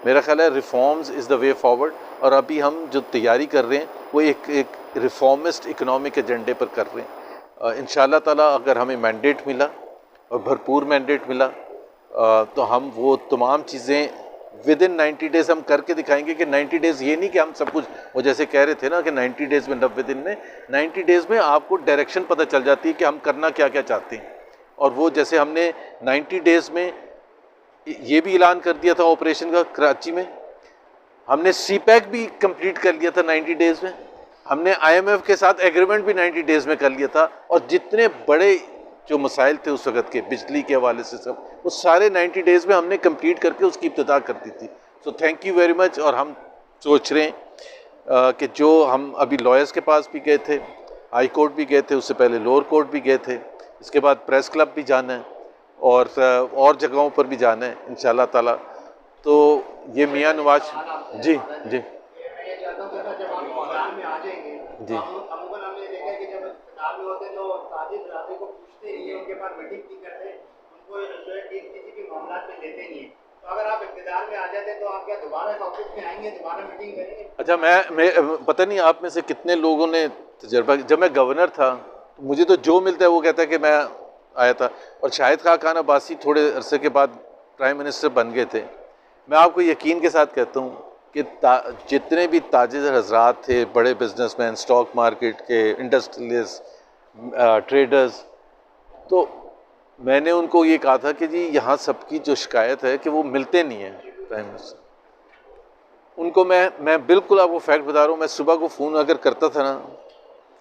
मेरा ख्याल है reforms is the way forward, और अभी हम जो तैयारी कर रहे हैं वो एक रिफॉर्मिस्ट इकोनॉमिक एजेंडे पर कर रहे हैं। इंशाल्लाह ताला अगर हमें मैंडेट मिला और भरपूर मैंडेट मिला तो हम वो तमाम चीज़ें विद इन 90 डेज़ हम करके दिखाएंगे। कि 90 डेज़ ये नहीं कि हम सब कुछ, वो जैसे कह रहे थे ना कि 90 डेज़ में, 90 दिन में, 90 डेज़ में आपको डायरेक्शन पता चल जाती है कि हम करना क्या क्या चाहते हैं। और वो जैसे हमने 90 डेज़ में ये भी ऐलान कर दिया था ऑपरेशन का कराची में, हमने सीपैक भी कंप्लीट कर लिया था 90 डेज़ में, हमने IMF के साथ एग्रीमेंट भी 90 डेज़ में कर लिया था, और जितने बड़े जो मसाइल थे उस वक़्त के बिजली के हवाले से सब, वो सारे 90 डेज़ में हमने कंप्लीट करके उसकी इब्तिदा कर दी थी। So thank you very much. और हम सोच रहे हैं कि जो हम अभी लॉयर्स के पास भी गए थे, हाई कोर्ट भी गए थे, उससे पहले लोअर कोर्ट भी गए थे, इसके बाद प्रेस क्लब भी जाना है और जगहों पर भी जाना है इंशाल्लाह ताला। तो ये मियाँ नवाज जी जी जी अगर आप इक़्तिदार में आ जाते तो आप क्या दोबारा ऑफिस में आएंगे, दोबारा मीटिंग करेंगे? अच्छा, मैं पता नहीं आप में से कितने लोगों ने तजर्बा, जब मैं गवर्नर था तो मुझे तो जो मिलता है वो कहता है कि मैं आया था, और शाहिद खान अब्बासी थोड़े अरसे के बाद प्राइम मिनिस्टर बन गए थे। मैं आपको यकीन के साथ कहता हूँ कि जितने भी ताजिर हजरात थे, बड़े बिजनेसमैन, स्टॉक मार्केट के इंडस्ट्रियलिस्ट, ट्रेडर्स, तो मैंने उनको ये कहा था कि जी यहाँ सबकी जो शिकायत है कि वो मिलते नहीं हैं प्राइम मिनिस्टर। उनको मैं बिल्कुल आपको फैक्ट बता रहा हूँ, मैं सुबह को फ़ोन अगर करता था ना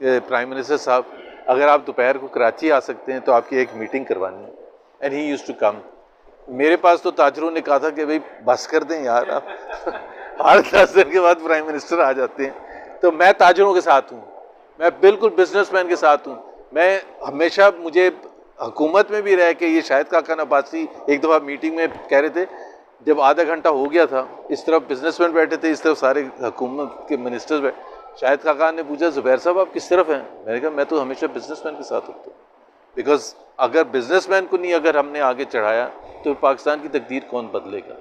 कि प्राइम मिनिस्टर साहब अगर आप दोपहर को कराची आ सकते हैं तो आपकी एक मीटिंग करवानी है, and he used to come. मेरे पास तो ताजरों ने कहा था कि भाई बस कर दें यार आप हर 10 दिन के बाद प्राइम मिनिस्टर आ जाते हैं। तो मैं ताजरों के साथ हूँ, मैं बिल्कुल बिजनेसमैन के साथ हूँ। मैं हमेशा, मुझे हुकूमत में भी रह के, ये शाहिद खान अब्बासी एक दफ़ा मीटिंग में कह रहे थे, जब आधा घंटा हो गया था, इस तरफ बिजनेसमैन बैठे थे, इस तरफ सारे हुकूमत के मिनिस्टर्स बैठे, शाहिद खान ने पूछा ज़ुबैर साहब आप किस तरफ हैं? मैंने कहा मैं तो हमेशा बिजनेसमैन के साथ होता हूँ, बिकॉज अगर बिजनेसमैन को नहीं अगर हमने आगे चढ़ाया तो पाकिस्तान की तकदीर कौन बदलेगा।